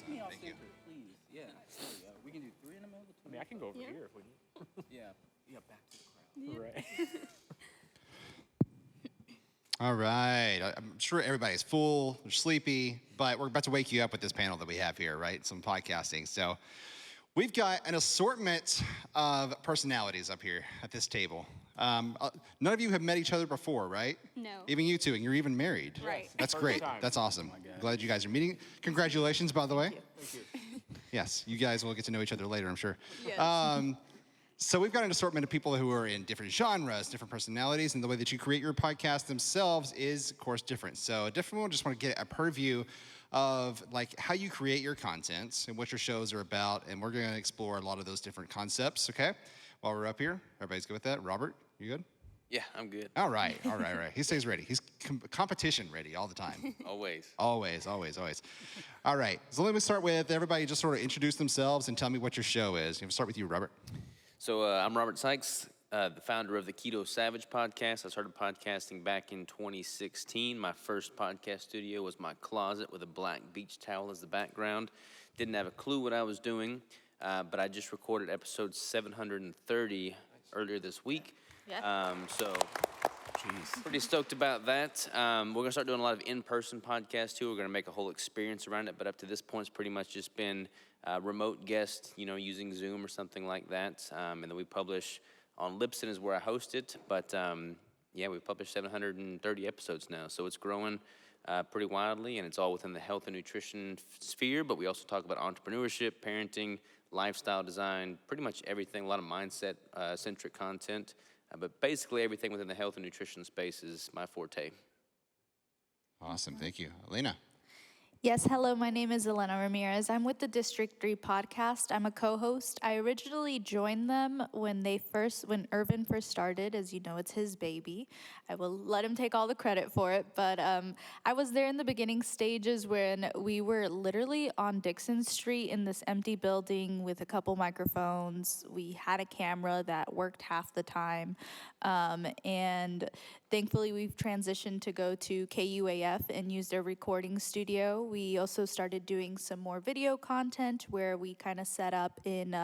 Push me off center, please. Yeah, there we go. We can do 3 in the middle. I mean, I can go over here if we need. Yeah, back to the crowd. Right. All right. I'm sure everybody's full, they're sleepy, but we're about to wake you up with this panel that we have here, right? Some podcasting. So we've got an assortment of personalities up here at this table. None of you have met each other before, right? No. Even you two, and you're even married. Right. That's First great. time. That's awesome. Glad you guys are meeting. Congratulations, by the way. Thank you. Yes, you guys will get to know each other later, I'm sure. Yes. So we've got an assortment of people who are in different genres, different personalities, and the way that you create your podcast themselves is, of course, different. So different people just want to get a purview of like how you create your content and what your shows are about, and we're going to explore a lot of those different concepts, okay? While we're up here, everybody's good with that? Robert, you good? Yeah, I'm good. All right. He stays ready. He's competition ready all the time. Always. Always. All right, so let me start with everybody just sort of introduce themselves and tell me what your show is. We'll start with you, Robert. So I'm Robert Sykes, the founder of the Keto Savage podcast. I started podcasting back in 2016. My first podcast studio was my closet with a black beach towel as the background. Didn't have a clue what I was doing, but I just recorded episode 730 earlier this week. Yeah. Pretty stoked about that. We're going to start doing a lot of in-person podcasts, too. We're going to make a whole experience around it, but up to this point, it's pretty much just been remote guests, using Zoom or something like that. And then we publish on Libsyn is where I host it. But, we've published 730 episodes now, so it's growing pretty wildly, and it's all within the health and nutrition sphere, but we also talk about entrepreneurship, parenting, lifestyle design, pretty much everything, a lot of mindset-centric content. But basically everything within the health and nutrition space is my forte. Awesome, thank you. Elena. Yes, hello, my name is Elena Ramirez. I'm with the District 3 podcast. I'm a co-host. I originally joined them when Irvin first started. As you know, it's his baby. I will let him take all the credit for it. But I was there in the beginning stages when we were literally on Dixon Street in this empty building with a couple microphones. We had a camera that worked half the time. And thankfully, we've transitioned to go to KUAF and use their recording studio. We also started doing some more video content where we kind of set up in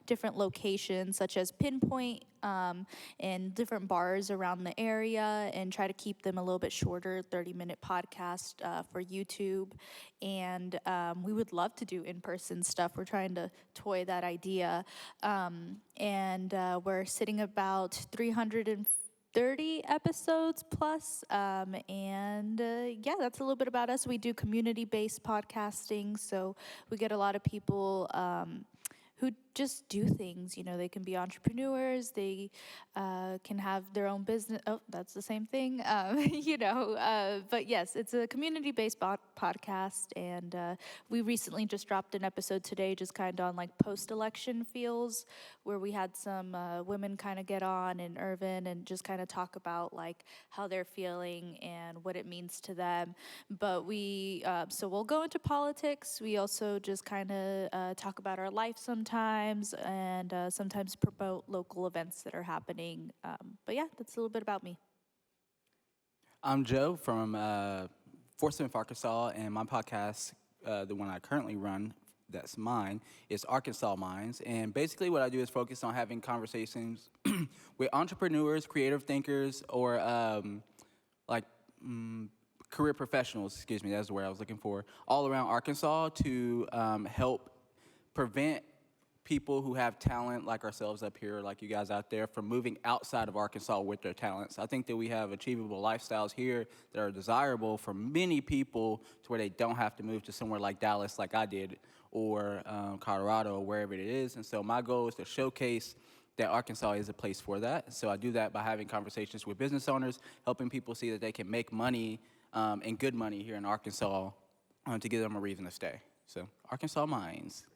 different locations, such as Pinpoint and different bars around the area, and try to keep them a little bit shorter, 30-minute podcast for YouTube. And we would love to do in-person stuff. We're trying to toy that idea. And we're sitting about 330 episodes plus. That's a little bit about us. We do community-based podcasting, so we get a lot of people who just do things. They can be entrepreneurs. They can have their own business. Oh, that's the same thing. But yes, it's a community-based podcast, and we recently just dropped an episode today, just kind of on like post-election feels, where we had some women kind of get on in Irvin and just kind of talk about like how they're feeling and what it means to them. But so we'll go into politics. We also just kind of talk about our life sometimes, and sometimes promote local events that are happening. That's a little bit about me. I'm Joe from Fort Smith, Arkansas, and my podcast, the one I currently run, that's mine, is Arkansas Minds. And basically what I do is focus on having conversations with entrepreneurs, creative thinkers, or career professionals, that's the word I was looking for, all around Arkansas to help prevent people who have talent like ourselves up here, like you guys out there, from moving outside of Arkansas with their talents. I think that we have achievable lifestyles here that are desirable for many people to where they don't have to move to somewhere like Dallas like I did, or Colorado, or wherever it is. And so my goal is to showcase that Arkansas is a place for that. So I do that by having conversations with business owners, helping people see that they can make money and good money here in Arkansas to give them a reason to stay. So Arkansas Minds.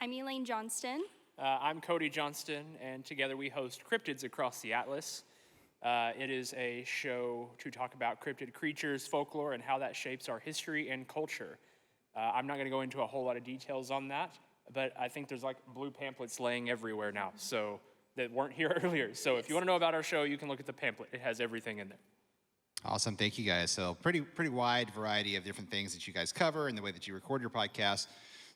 I'm Elaine Johnston. I'm Cody Johnston, and together we host Cryptids Across the Atlas. It is a show to talk about cryptid creatures, folklore, and how that shapes our history and culture. I'm not going to go into a whole lot of details on that, but I think there's like blue pamphlets laying everywhere now, so that weren't here earlier. So if you want to know about our show, you can look at the pamphlet. It has everything in there. Awesome, thank you guys. So pretty wide variety of different things that you guys cover and the way that you record your podcast.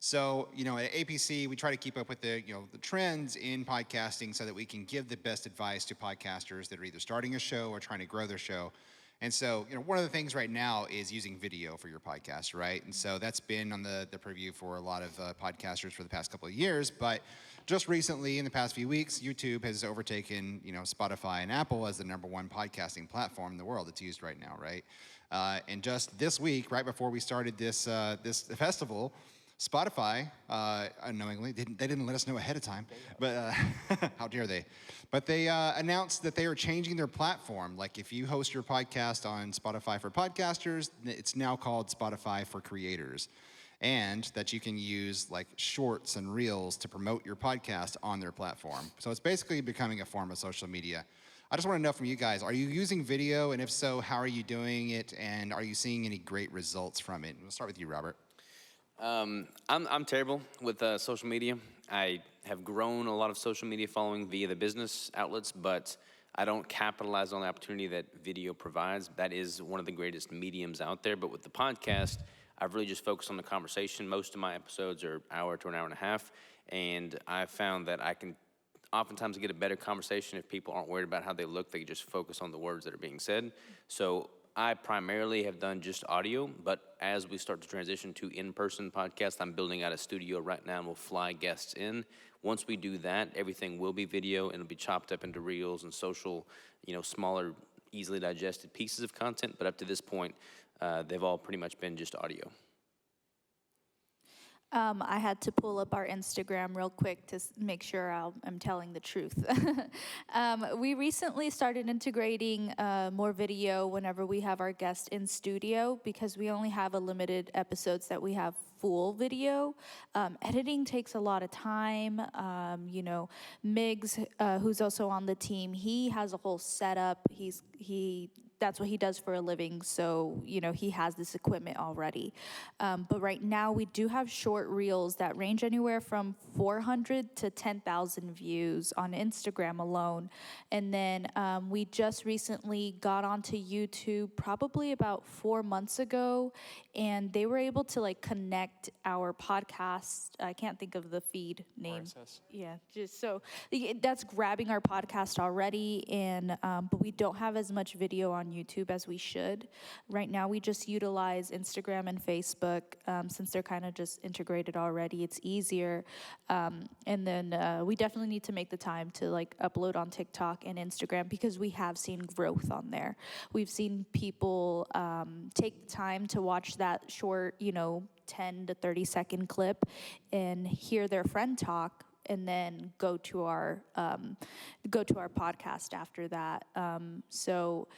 So, at APC, we try to keep up with the trends in podcasting so that we can give the best advice to podcasters that are either starting a show or trying to grow their show. And so, one of the things right now is using video for your podcast, right? And so that's been on the preview for a lot of podcasters for the past couple of years. But just recently, in the past few weeks, YouTube has overtaken, Spotify and Apple as the #1 podcasting platform in the world. It's used right now, right? And just this week, right before we started this festival, Spotify, unknowingly, they didn't let us know ahead of time, but how dare they? But they announced that they are changing their platform. Like if you host your podcast on Spotify for podcasters, it's now called Spotify for creators. And that you can use like shorts and reels to promote your podcast on their platform. So it's basically becoming a form of social media. I just want to know from you guys, are you using video? And if so, how are you doing it? And are you seeing any great results from it? We'll start with you, Robert. I'm terrible with social media. I have grown a lot of social media following via the business outlets, but I don't capitalize on the opportunity that video provides. That is one of the greatest mediums out there. But with the podcast, I've really just focused on the conversation. Most of my episodes are hour to an hour and a half, and I've found that I can oftentimes get a better conversation if people aren't worried about how they look. They can just focus on the words that are being said. So I primarily have done just audio, but as we start to transition to in-person podcasts, I'm building out a studio right now and we'll fly guests in. Once we do that, everything will be video and it'll be chopped up into reels and social, smaller, easily digested pieces of content. But up to this point, they've all pretty much been just audio. I had to pull up our Instagram real quick to make sure I'm telling the truth. We recently started integrating more video whenever we have our guest in studio because we only have a limited episodes that we have full video. Editing takes a lot of time. Miggs, who's also on the team, he has a whole setup. That's what he does for a living, so he has this equipment already. But right now we do have short reels that range anywhere from 400 to 10,000 views on Instagram alone. And then we just recently got onto YouTube probably about 4 months ago, and they were able to connect our podcast. I can't think of the feed name. RSS. Yeah, just so that's grabbing our podcast already, and but we don't have as much video on YouTube as we should. Right now, we just utilize Instagram and Facebook since they're kind of just integrated already. It's easier, and then we definitely need to make the time to upload on TikTok and Instagram because we have seen growth on there. We've seen people take the time to watch that short, 10 to 30 second clip and hear their friend talk and then go to our podcast after that. So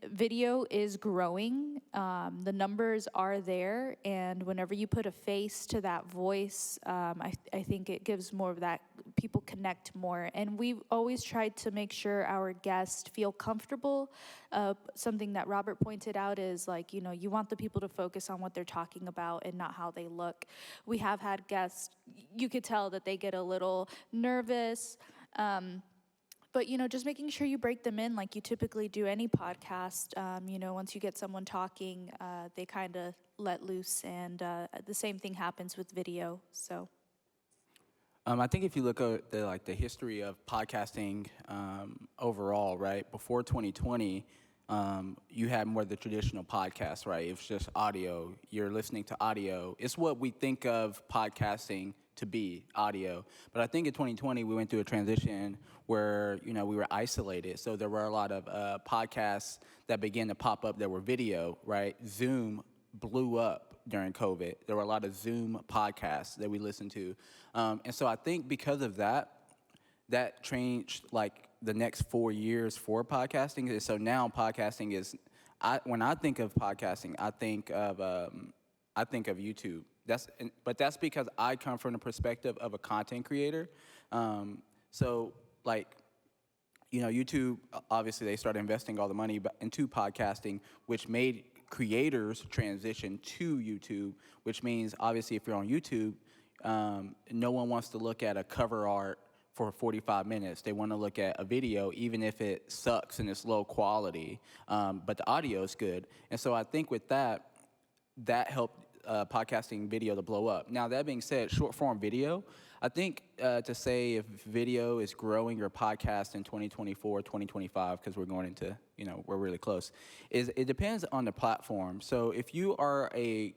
video is growing. The numbers are there, and whenever you put a face to that voice, I think it gives more of that, people connect more. And we've always tried to make sure our guests feel comfortable. Something that Robert pointed out is you want the people to focus on what they're talking about and not how they look. We have had guests, you could tell that they get a little nervous, but, just making sure you break them in like you typically do any podcast. Once you get someone talking, they kind of let loose, and the same thing happens with video, so. I think if you look at the history of podcasting overall, right, before 2020, you had more of the traditional podcasts, right? It's just audio. You're listening to audio. It's what we think of podcasting to be, audio. But I think in 2020, we went through a transition where, we were isolated. So there were a lot of podcasts that began to pop up that were video, right? Zoom blew up during COVID. There were a lot of Zoom podcasts that we listened to. And so I think because of that changed the next 4 years for podcasting. And so now podcasting is, when I think of podcasting, I think of YouTube. But that's because I come from the perspective of a content creator. So YouTube, obviously they started investing all the money into podcasting, which made creators transition to YouTube, which means obviously if you're on YouTube, no one wants to look at a cover art for 45 minutes. They want to look at a video, even if it sucks and it's low quality, but the audio is good. And so I think with that helped podcasting video to blow up. Now, that being said, short form video, I think to say if video is growing your podcast in 2024, 2025, because we're going into, we're really close, it depends on the platform. So if you are a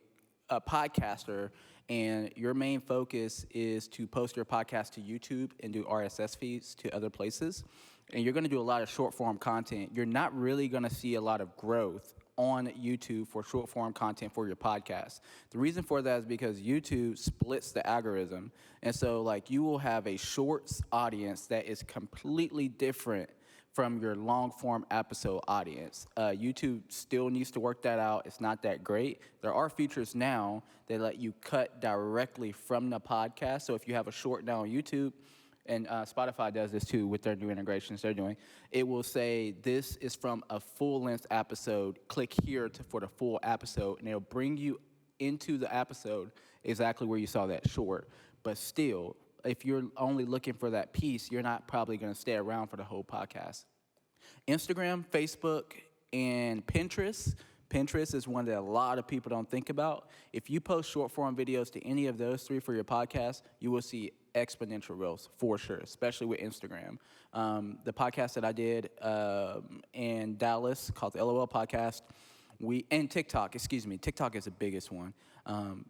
podcaster and your main focus is to post your podcast to YouTube and do RSS feeds to other places, and you're going to do a lot of short form content, you're not really going to see a lot of growth on YouTube for short form content for your podcast. The reason for that is because YouTube splits the algorithm. And so like you will have a shorts audience that is completely different from your long form episode audience. YouTube still needs to work that out. It's not that great. There are features now that let you cut directly from the podcast. So if you have a short now on YouTube, and Spotify does this too with their new integrations they're doing, it will say this is from a full-length episode. Click here for the full episode, and it'll bring you into the episode exactly where you saw that short. But still, if you're only looking for that piece, you're not probably going to stay around for the whole podcast. Instagram, Facebook, and Pinterest. Pinterest is one that a lot of people don't think about. If you post short-form videos to any of those three for your podcast, you will see exponential growth for sure, especially with Instagram. The podcast that I did in Dallas called the LOL Podcast, and TikTok is the biggest one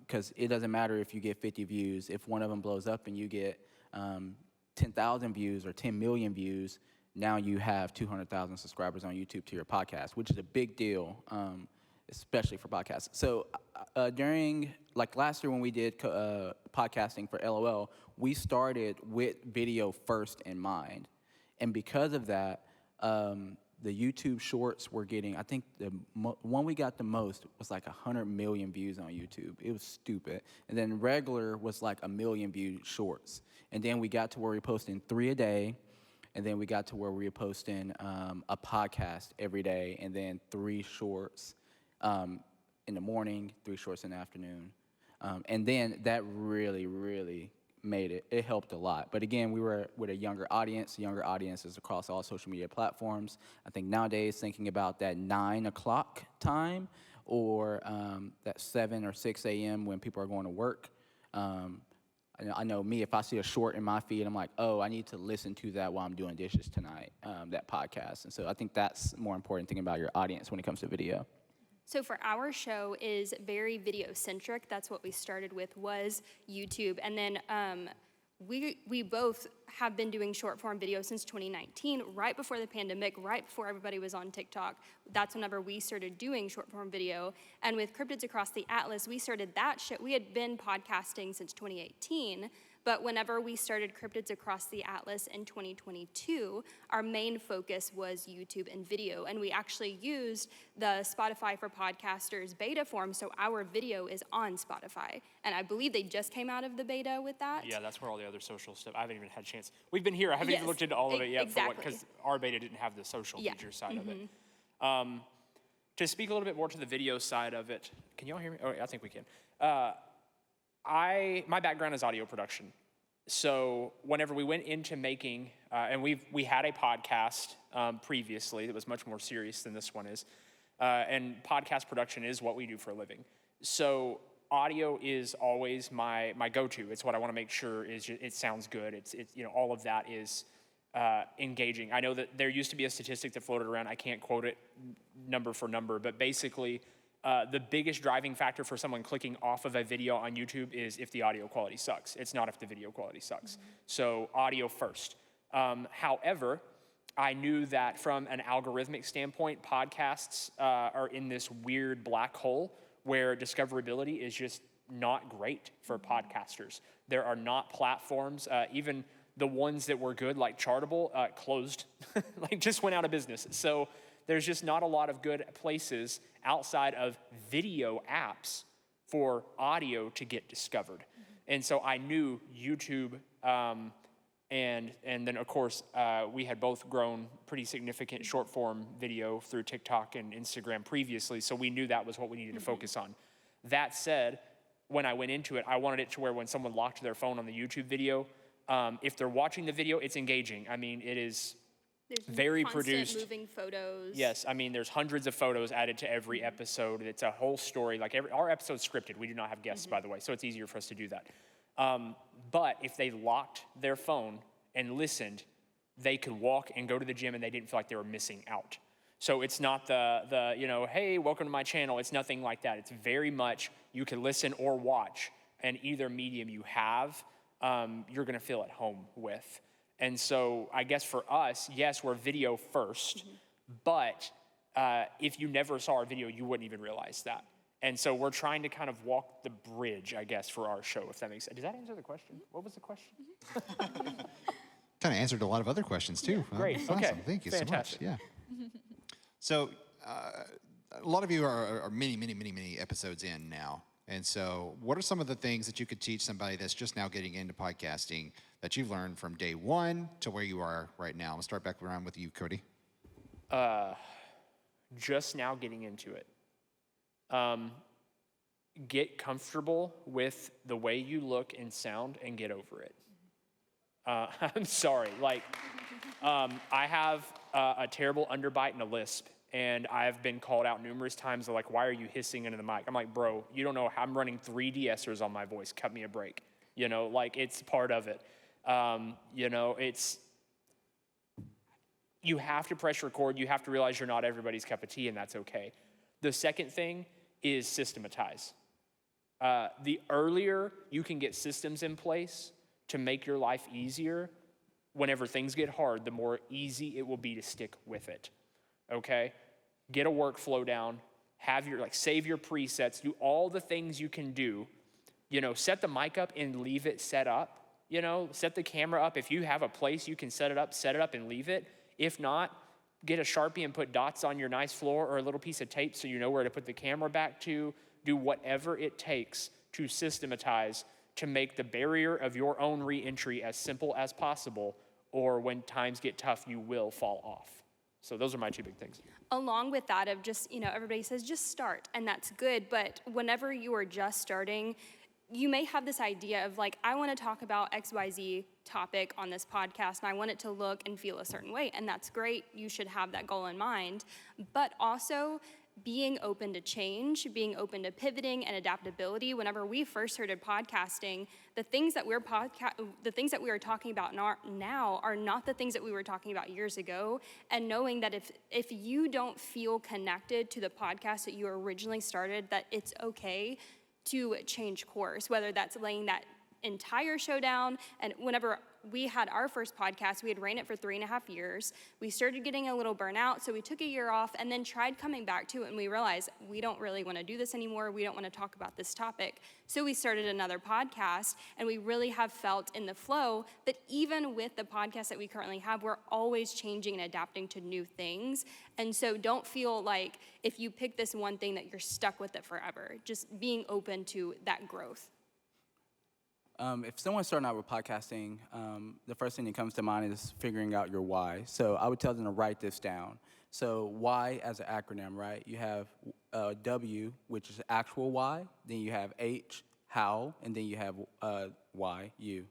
because it doesn't matter if you get 50 views. If one of them blows up and you get 10,000 views or 10 million views, now you have 200,000 subscribers on YouTube to your podcast, which is a big deal, especially for podcasts. So during, like last year when we did podcasting for LOL, we started with video first in mind. And because of that, the YouTube shorts were getting, I think the one we got the most was like 100 million views on YouTube. It was stupid. And then regular was like 1 million view shorts. And then we got to where we posting 3 a day. And then we got to where we were posting a podcast every day, and then 3 shorts in the morning, 3 shorts in the afternoon. And then that really, really made it. It helped a lot. But again, we were with a younger audiences across all social media platforms. I think nowadays thinking about that 9 o'clock time or that 7 or 6 a.m. when people are going to work. I know me, if I see a short in my feed, I'm like, oh, I need to listen to that while I'm doing dishes tonight, that podcast. And so I think that's more important thing about your audience when it comes to video. So for our show is very video centric. That's what we started with was YouTube. And then we both have been doing short form video since 2019, right before the pandemic, right before everybody was on TikTok. That's whenever we started doing short form video. And with Cryptids Across the Atlas, we started that show. We had been podcasting since 2018, but whenever we started Cryptids Across the Atlas in 2022, our main focus was YouTube and video. And we actually used the Spotify for Podcasters beta form, so our video is on Spotify. And I believe they just came out of the beta with that. Yeah, that's where all the other social stuff, I haven't even had a chance. We've been here, I haven't even looked into all of it yet. Exactly. Because our beta didn't have the social feature side of it. To speak a little bit more to the video side of it, can y'all hear me? Oh, I think we can. My background is audio production. So whenever we went into making, and we had a podcast previously that was much more serious than this one is, and podcast production is what we do for a living. So audio is always my go-to. It's what I want to make sure it sounds good. It's all of that is engaging. I know that there used to be a statistic that floated around. I can't quote it number for number, but basically the biggest driving factor for someone clicking off of a video on YouTube is if the audio quality sucks. It's not if the video quality sucks. So audio first. However, I knew that from an algorithmic standpoint, podcasts are in this weird black hole where discoverability is just not great for podcasters. There are not platforms, even the ones that were good, like Chartable, closed, like just went out of business. So there's just not a lot of good places outside of video apps for audio to get discovered. And so I knew YouTube, and then of course, we had both grown pretty significant short form video through TikTok and Instagram previously, so we knew that was what we needed to focus on. That said, when I went into it, I wanted it to where when someone locked their phone on the YouTube video, if they're watching the video, it's engaging. I mean, it is There's very constant produced. moving photos. Yes, I mean, there's hundreds of photos added to every episode. It's a whole story. Like our episode's scripted. We do not have guests, by the way, so it's easier for us to do that. But if they locked their phone and listened, they could walk and go to the gym and they didn't feel like they were missing out. So it's not the hey, welcome to my channel. It's nothing like that. It's very much you can listen or watch, and either medium you have, you're gonna feel at home with. And so I guess for us, yes, we're video first, but if you never saw our video, you wouldn't even realize that. And so we're trying to kind of walk the bridge, I guess, for our show, if that makes sense. Does that answer the question? What was the question? Kind of answered a lot of other questions too. Great. That's Okay. Awesome. Thank you Fantastic. so much. Yeah. So a lot of you are many episodes in now. And so what are some of the things that you could teach somebody that's just now getting into podcasting that you've learned from day one to where you are right now? I'm gonna start back around with you, Cody. Just now getting into it. Get comfortable with the way you look and sound and get over it. I'm sorry. I have a terrible underbite and a lisp, and I've been called out numerous times. They're like, why are you hissing into the mic? I'm like, bro, you don't know how I'm running 3 de-essers on my voice. Cut me a break. It's part of it. You have to press record. You have to realize you're not everybody's cup of tea, and that's okay. The second thing is systematize. The earlier you can get systems in place to make your life easier, whenever things get hard, the more easy it will be to stick with it, okay? Get a workflow down, save your presets, do all the things you can do. Set the mic up and leave it set up. Set the camera up. If you have a place you can set it up and leave it. If not, get a Sharpie and put dots on your nice floor or a little piece of tape so you know where to put the camera back to. Do whatever it takes to systematize to make the barrier of your own re-entry as simple as possible, or when times get tough, you will fall off. So those are my 2 big things. Along with that of just, everybody says just start, and that's good, but whenever you are just starting, you may have this idea of I want to talk about XYZ topic on this podcast, and I want it to look and feel a certain way, and that's great. You should have that goal in mind, but also being open to change, being open to pivoting and adaptability. Whenever we first started podcasting, the things that we are talking about now are not the things that we were talking about years ago. And knowing that if you don't feel connected to the podcast that you originally started, that it's okay to change course, whether that's laying that entire show down. And whenever we had our first podcast, we had ran it for 3.5 years. We started getting a little burnout, so we took a year off and then tried coming back to it, and we realized we don't really want to do this anymore. We don't want to talk about this topic. So we started another podcast, and we really have felt in the flow that even with the podcast that we currently have, we're always changing and adapting to new things. And so don't feel like if you pick this one thing that you're stuck with it forever. Just being open to that growth. If someone's starting out with podcasting, the first thing that comes to mind is figuring out your why. So I would tell them to write this down. So why as an acronym, right? You have W, which is actual why. Then you have H, how, and then you have Y, you.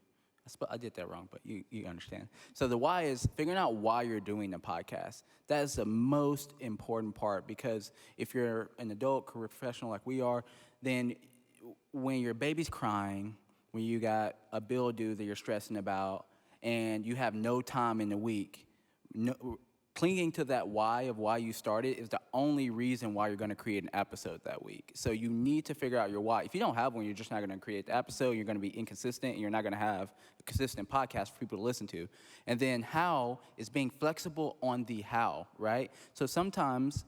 I did that wrong, but you understand. So the why is figuring out why you're doing the podcast. That is the most important part, because if you're an adult career professional like we are, then when your baby's crying, when you got a bill due that you're stressing about, and you have no time in the week, clinging to that why of why you started is the only reason why you're going to create an episode that week. So you need to figure out your why. If you don't have one, you're just not going to create the episode. You're going to be inconsistent, and you're not going to have a consistent podcast for people to listen to. And then how is being flexible on the how, right? So sometimes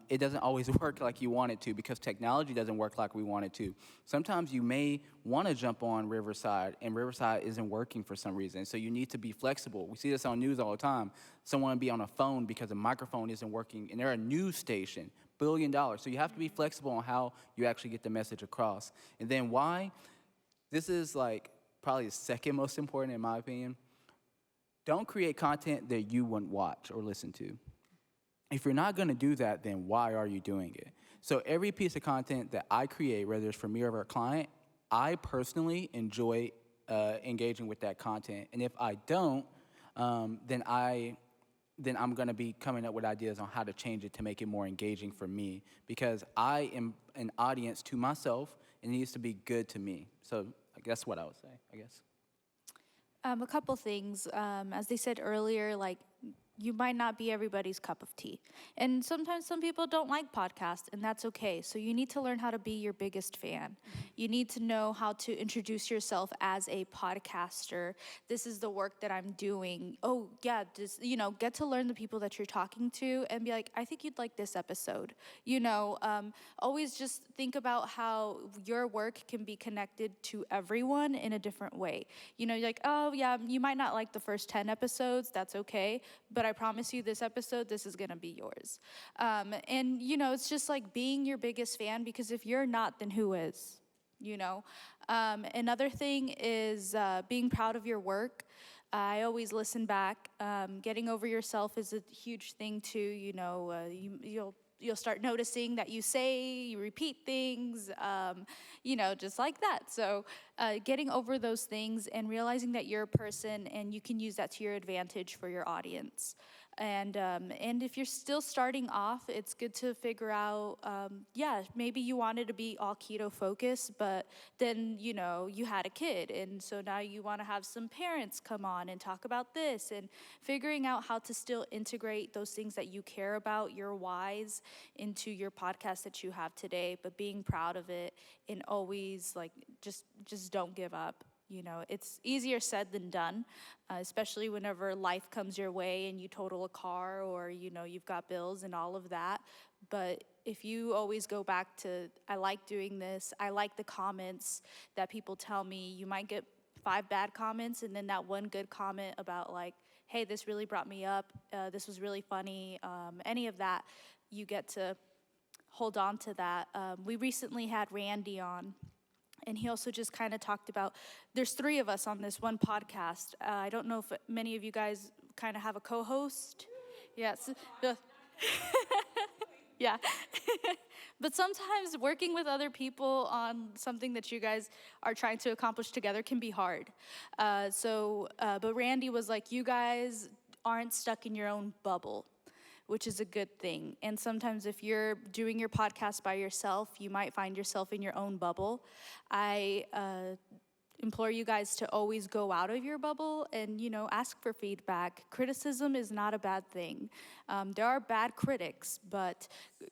it doesn't always work like you want it to, because technology doesn't work like we want it to. Sometimes you may want to jump on Riverside, and Riverside isn't working for some reason. So you need to be flexible. We see this on news all the time. Someone will be on a phone because the microphone isn't working, and they're a news station, $1 billion. So you have to be flexible on how you actually get the message across. And then why? This is probably the second most important in my opinion. Don't create content that you wouldn't watch or listen to. If you're not going to do that, then why are you doing it? So every piece of content that I create, whether it's for me or for a client, I personally enjoy engaging with that content. And if I don't, then I then I'm going to be coming up with ideas on how to change it to make it more engaging for me, because I am an audience to myself and it needs to be good to me. So I guess what I would say, I guess. A couple things. As they said earlier, like, you might not be everybody's cup of tea. And sometimes some people don't like podcasts, and that's okay. So you need to learn how to be your biggest fan. You need to know how to introduce yourself as a podcaster. This is the work that I'm doing. Oh, yeah, just, get to learn the people that you're talking to and be like, I think you'd like this episode. Always just think about how your work can be connected to everyone in a different way. You're like, oh, yeah, you might not like the first 10 episodes. That's okay. But I promise you this episode, this is going to be yours. It's just like being your biggest fan, because if you're not, then who is? Another thing is being proud of your work. I always listen back. Getting over yourself is a huge thing too. You'll start noticing that you repeat things, just like that. So getting over those things and realizing that you're a person and you can use that to your advantage for your audience. And if you're still starting off, it's good to figure out, maybe you wanted to be all keto focused, but then, you had a kid. And so now you want to have some parents come on and talk about this, and figuring out how to still integrate those things that you care about, your whys, into your podcast that you have today, but being proud of it and always just don't give up. It's easier said than done, especially whenever life comes your way and you total a car, or, you've got bills and all of that. But if you always go back to, I like doing this, I like the comments that people tell me, you might get 5 bad comments and then that one good comment about like, hey, this really brought me up, this was really funny, any of that, you get to hold on to that. We recently had Randy on. And he also just kind of talked about, there's 3 of us on this one podcast. I don't know if many of you guys kind of have a co-host. Yes. Yeah. But sometimes working with other people on something that you guys are trying to accomplish together can be hard. But Randy was like, you guys aren't stuck in your own bubble, which is a good thing. And sometimes if you're doing your podcast by yourself, you might find yourself in your own bubble. I implore you guys to always go out of your bubble and, ask for feedback. Criticism is not a bad thing. There are bad critics, but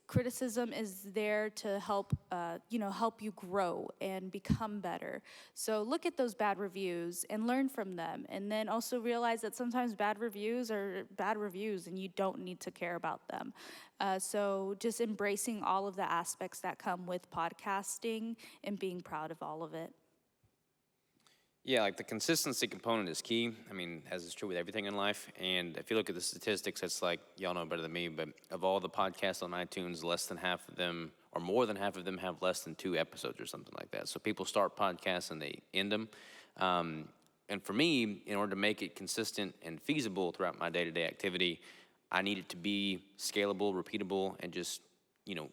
criticism is there to help you grow and become better. So look at those bad reviews and learn from them. And then also realize that sometimes bad reviews are bad reviews and you don't need to care about them. So just embracing all of the aspects that come with podcasting and being proud of all of it. Yeah, like the consistency component is key. I mean, as is true with everything in life. And if you look at the statistics, it's like, y'all know better than me, but of all the podcasts on iTunes, less than half of them, or more than half of them, have less than 2 episodes or something like that. So people start podcasts and they end them. And for me, in order to make it consistent and feasible throughout my day-to-day activity, I need it to be scalable, repeatable, and just,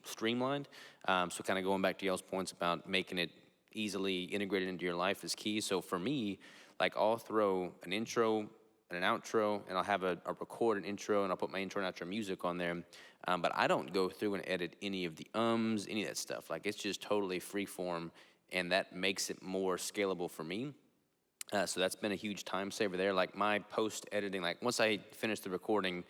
streamlined. So kind of going back to y'all's points about making it easily integrated into your life is key. So for me, like, I'll throw an intro and an outro, and I'll have a record an intro, and I'll put my intro and outro music on there. But I don't go through and edit any of the any of that stuff. Like, it's just totally free form, and that makes it more scalable for me. So that's been a huge time saver there. Like, my post editing, like, once I finish the recording,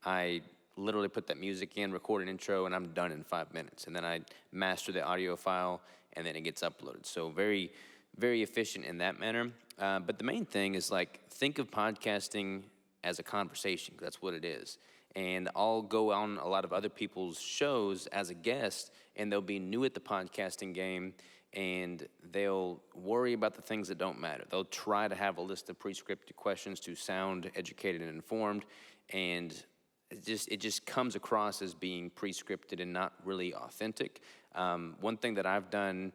I literally put that music in, record an intro, and I'm done in 5 minutes. And then I master the audio file, and then it gets uploaded. So very, very efficient in that manner. But the main thing is, like, think of podcasting as a conversation, 'cause that's what it is. And I'll go on a lot of other people's shows as a guest, and they'll be new at the podcasting game, and they'll worry about the things that don't matter. They'll try to have a list of pre-scripted questions to sound educated and informed, and it just comes across as being pre-scripted and not really authentic. One thing that I've done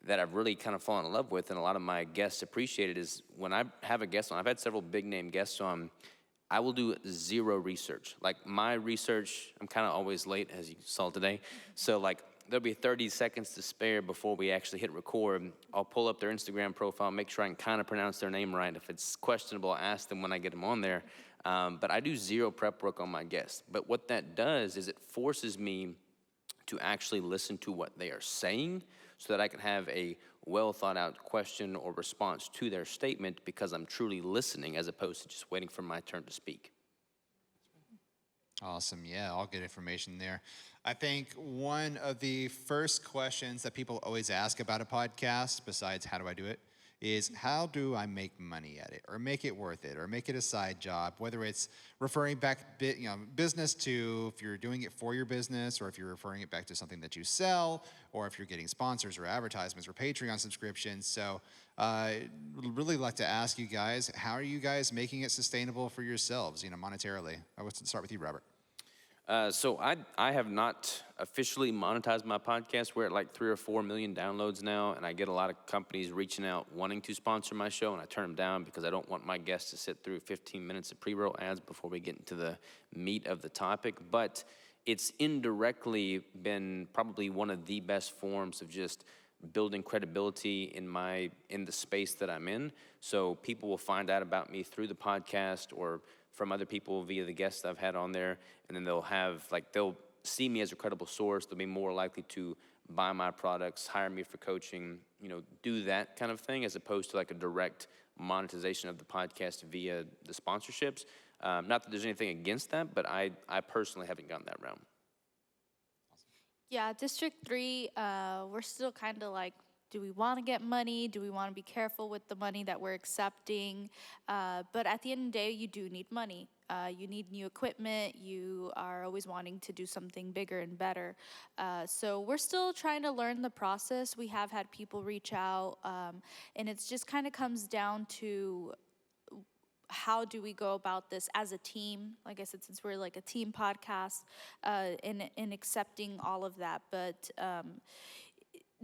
that I've really kind of fallen in love with, and a lot of my guests appreciate it, is when I have a guest on, I've had several big name guests on, I will do 0 research. Like, my research, I'm kind of always late, as you saw today. So, like, there'll be 30 seconds to spare before we actually hit record. I'll pull up their Instagram profile, make sure I can kind of pronounce their name right. If it's questionable, I'll ask them when I get them on there. But I do zero prep work on my guests. But what that does is it forces me to actually listen to what they are saying so that I can have a well thought out question or response to their statement because I'm truly listening as opposed to just waiting for my turn to speak. Awesome. Yeah, all good information there. I think one of the first questions that people always ask about a podcast, besides how do I do it, is how do I make money at it or make it worth it or make it a side job, whether it's referring back business to if you're doing it for your business or if you're referring it back to something that you sell or if you're getting sponsors or advertisements or Patreon subscriptions. So would really like to ask you guys, how are you guys making it sustainable for yourselves, monetarily? I would start with you, Robert. So I have not officially monetized my podcast. We're at like 3 or 4 million downloads now, and I get a lot of companies reaching out wanting to sponsor my show, and I turn them down because I don't want my guests to sit through 15 minutes of pre-roll ads before we get into the meat of the topic. But it's indirectly been probably one of the best forms of just building credibility in the space that I'm in. So people will find out about me through the podcast or from other people via the guests I've had on there, and then they'll see me as a credible source. They'll be more likely to buy my products, hire me for coaching, do that kind of thing, as opposed to like a direct monetization of the podcast via the sponsorships. Not that there's anything against that, but I personally haven't gone that route. Yeah, District 3, we're still kind of like, do we want to get money? Do we want to be careful with the money that we're accepting? But at the end of the day, you do need money. You need new equipment. You are always wanting to do something bigger and better. So we're still trying to learn the process. We have had people reach out, and it's just kind of comes down to how do we go about this as a team? Like I said, since we're like a team podcast, in accepting all of that. But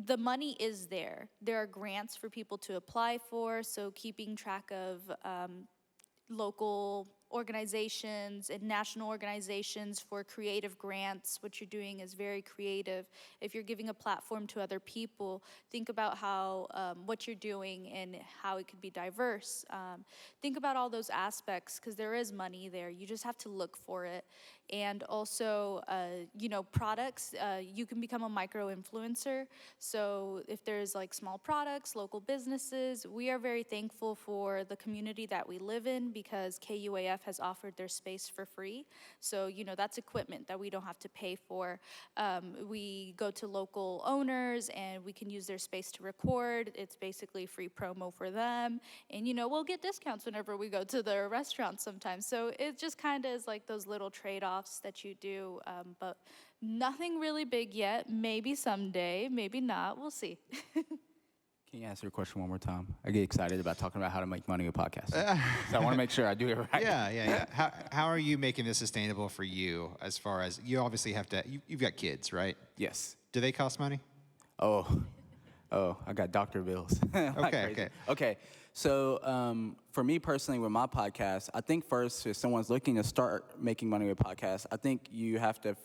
the money is there. There are grants for people to apply for, so keeping track of local organizations and national organizations for creative grants. What you're doing is very creative. If you're giving a platform to other people, think about how what you're doing and how it could be diverse. Think about all those aspects because there is money there. You just have to look for it. And also, products, you can become a micro-influencer. So if there's like small products, local businesses, we are very thankful for the community that we live in because KUAF has offered their space for free. So, that's equipment that we don't have to pay for. We go to local owners and we can use their space to record. It's basically free promo for them. And, we'll get discounts whenever we go to the restaurant sometimes. So it just kind of is like those little trade-offs that you do, but nothing really big yet. Maybe someday, maybe not. We'll see. Can you answer your question one more time? I get excited about talking about how to make money with podcasts. So I want to make sure I do it right. Yeah. How are you making this sustainable for you as far as you obviously have to, you've got kids, right? Yes. Do they cost money? Oh, I got doctor bills. Okay. So for me personally, with my podcast, I think first, if someone's looking to start making money with podcasts, I think you have to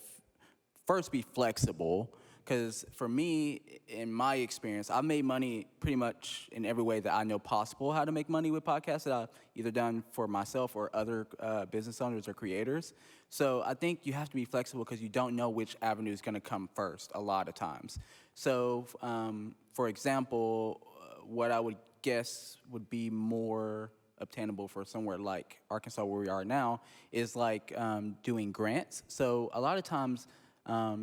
first be flexible. Because for me, in my experience, I've made money pretty much in every way that I know possible how to make money with podcasts that I've either done for myself or other business owners or creators. So I think you have to be flexible because you don't know which avenue is going to come first a lot of times. So for example, what I would guess would be more obtainable for somewhere like Arkansas where we are now is like doing grants. So a lot of times,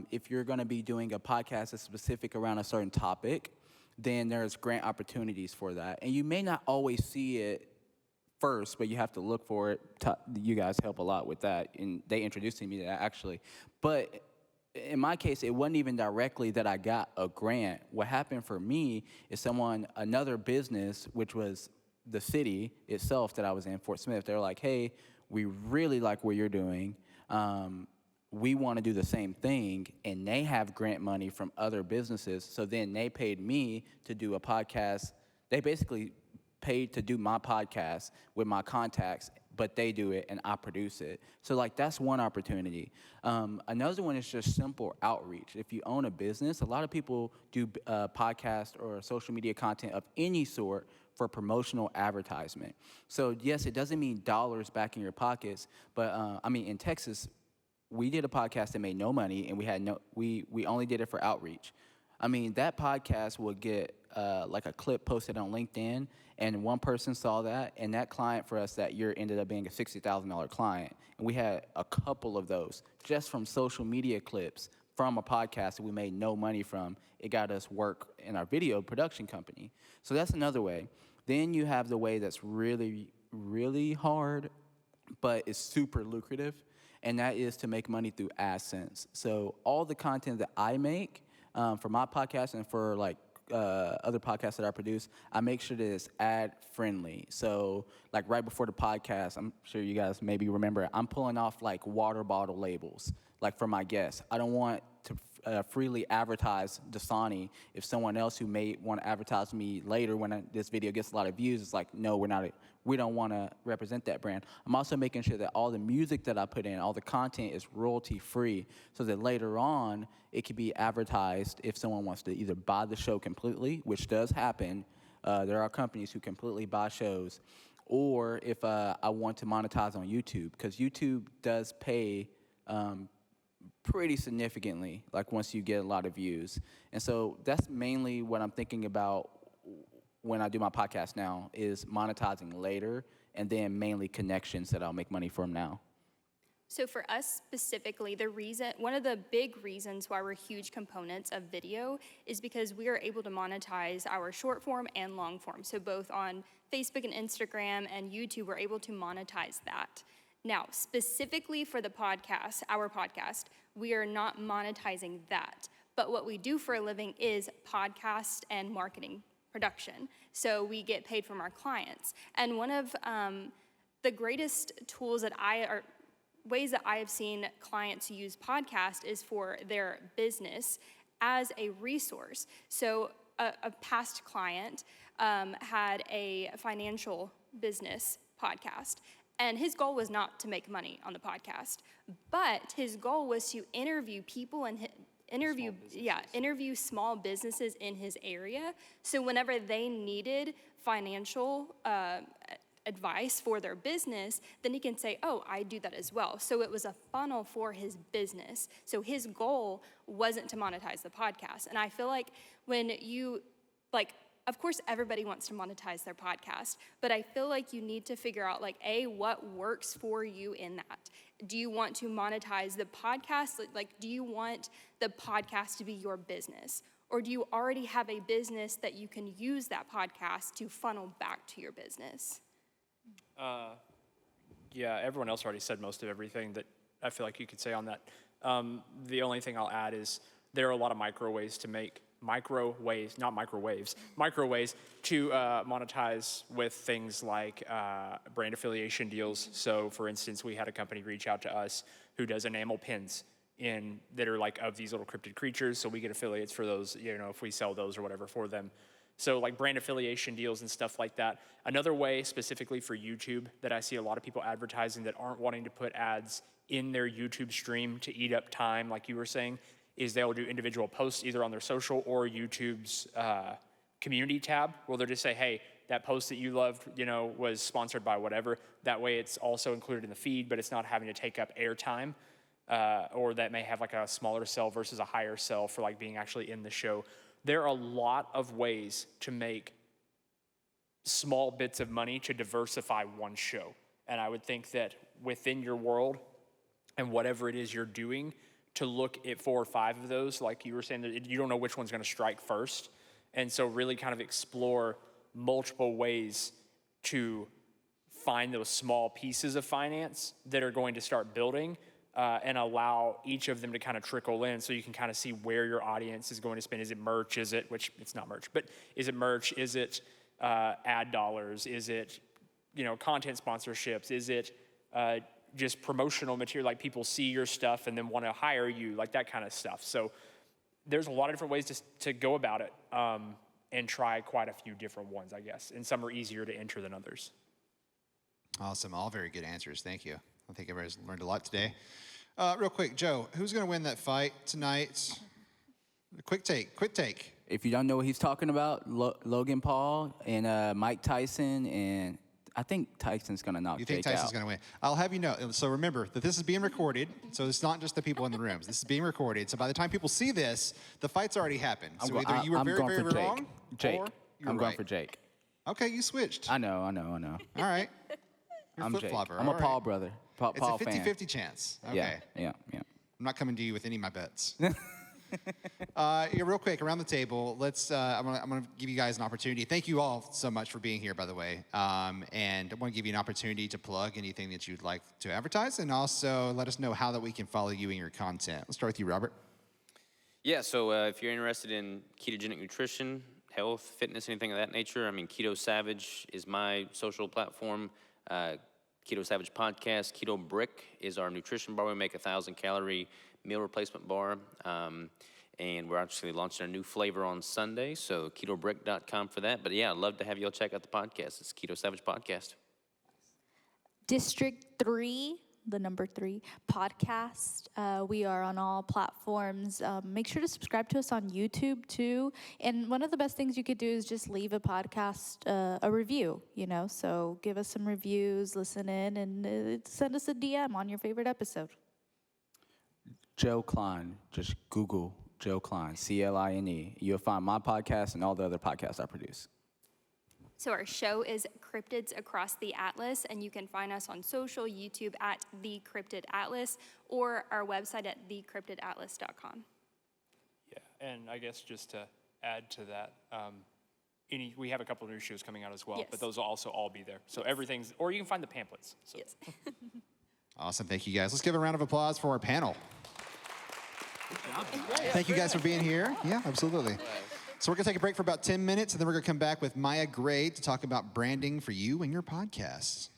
if you're going to be doing a podcast that's specific around a certain topic, then there's grant opportunities for that. And you may not always see it first, but you have to look for it. You guys help a lot with that, and they introduced me to that, actually. But in my case, it wasn't even directly that I got a grant. What happened for me is another business, which was the city itself that I was in, Fort Smith, they're like, hey, we really like what you're doing. We want to do the same thing, and they have grant money from other businesses. So then they paid me to do a podcast. They basically paid to do my podcast with my contacts but they do it and I produce it. So like that's one opportunity. Another one is just simple outreach. If you own a business, a lot of people do podcast or social media content of any sort for promotional advertisement. So yes, it doesn't mean dollars back in your pockets, but I mean in Texas, we did a podcast that made no money, and we only did it for outreach. I mean, that podcast would get like a clip posted on LinkedIn, and one person saw that, and that client for us that year ended up being a $60,000 client. And we had a couple of those just from social media clips from a podcast that we made no money from. It got us work in our video production company. So that's another way. Then you have the way that's really, really hard, but it's super lucrative, and that is to make money through AdSense. So all the content that I make for my podcast and for like other podcasts that I produce, I make sure that it's ad friendly. So like right before the podcast, I'm sure you guys maybe remember, I'm pulling off like water bottle labels, like for my guests. I don't want to freely advertise Dasani if someone else who may want to advertise me later when this video gets a lot of views, it's like, no, we don't want to represent that brand. I'm also making sure that all the music that I put in, all the content is royalty free, so that later on it can be advertised if someone wants to either buy the show completely, which does happen. There are companies who completely buy shows, or if I want to monetize on YouTube, because YouTube does pay pretty significantly, like once you get a lot of views. And so that's mainly what I'm thinking about when I do my podcast now, is monetizing later, and then mainly connections that I'll make money from now. So for us specifically, one of the big reasons why we're huge components of video is because we are able to monetize our short form and long form. So both on Facebook and Instagram and YouTube, we're able to monetize that. Now, specifically for the podcast, our podcast, we are not monetizing that. But what we do for a living is podcast and marketing production. So we get paid from our clients. And one of the greatest tools ways that I have seen clients use podcast is for their business as a resource. So a past client had a financial business podcast, and his goal was not to make money on the podcast, but his goal was to interview people and interview small businesses in his area. So whenever they needed financial advice for their business, then he can say, oh, I do that as well. So it was a funnel for his business. So his goal wasn't to monetize the podcast. And I feel like when you, of course, everybody wants to monetize their podcast, but I feel like you need to figure out, what works for you in that. Do you want to monetize the podcast? Do you want the podcast to be your business? Or do you already have a business that you can use that podcast to funnel back to your business? Yeah, everyone else already said most of everything that I feel like you could say on that. The only thing I'll add is there are a lot of microways to monetize with things like brand affiliation deals. So for instance, we had a company reach out to us who does enamel pins that are of these little cryptid creatures. So we get affiliates for those, if we sell those or whatever for them. So brand affiliation deals and stuff like that. Another way specifically for YouTube that I see a lot of people advertising that aren't wanting to put ads in their YouTube stream to eat up time, like you were saying, is they'll do individual posts either on their social or YouTube's community tab, where they'll just say, hey, that post that you loved, was sponsored by whatever. That way it's also included in the feed, but it's not having to take up airtime. Or that may have a smaller sell versus a higher sell for being actually in the show. There are a lot of ways to make small bits of money to diversify one show. And I would think that within your world and whatever it is you're doing, to look at 4 or 5 of those, like you were saying, that you don't know which one's gonna strike first. And so really kind of explore multiple ways to find those small pieces of finance that are going to start building and allow each of them to kind of trickle in, so you can kind of see where your audience is going to spend. Is it merch? Which it's not merch, but is it merch? Is it ad dollars? Is it, content sponsorships? Is it just promotional material, people see your stuff and then want to hire you, that kind of stuff. So there's a lot of different ways to go about it and try quite a few different ones, I guess. And some are easier to enter than others. Awesome. All very good answers. Thank you. I think everybody's learned a lot today. Real quick, Joe, who's going to win that fight tonight? Quick take. If you don't know what he's talking about, Logan Paul and Mike Tyson, and I think Tyson's gonna knock You think Jake Tyson's out. going to win? I'll have you know. So remember that this is being recorded. So it's not just the people in the rooms. This is being recorded. So by the time people see this, the fight's already happened. So either you were I'm very, going very for Jake. wrong, Jake. or you were I'm going right. for Jake. Okay, you switched. I know. All right. You're a I'm Jake. flip-flopper. I'm a All Paul right. brother. Paul It's a fan. 50-50 chance. Okay. Yeah. I'm not coming to you with any of my bets. Real quick, around the table, I'm gonna give you guys an opportunity. Thank you all so much for being here, by the way. And I want to give you an opportunity to plug anything that you'd like to advertise, and also let us know how that we can follow you and your content. Let's start with you, Robert. Yeah, so if you're interested in ketogenic nutrition, health, fitness, anything of that nature, I mean, Keto Savage is my social platform. Keto Savage Podcast. Keto Brick is our nutrition bar. We make 1,000-calorie meal replacement bar. And we're actually launching a new flavor on Sunday, so ketobrick.com for that. But yeah, I'd love to have y'all check out the podcast. It's Keto Savage Podcast. District 3, the number 3 podcast. We are on all platforms. Make sure to subscribe to us on YouTube too. And one of the best things you could do is just leave a podcast, a review, So give us some reviews, listen in, and send us a DM on your favorite episode. Joe Klein. Just Google Joe Klein, Cline. You'll find my podcast and all the other podcasts I produce. So our show is Cryptids Across the Atlas, and you can find us on social, YouTube at The Cryptid Atlas, or our website at thecryptidatlas.com. Yeah, and I guess just to add to that, we have a couple of new shows coming out as well, Yes. but those will also all be there. So everything's, or you can find the pamphlets. So. Yes. Awesome. Thank you, guys. Let's give a round of applause for our panel. Thank you guys for being here. Yeah, absolutely. So we're going to take a break for about 10 minutes, and then we're going to come back with Maya Gray to talk about branding for you and your podcasts.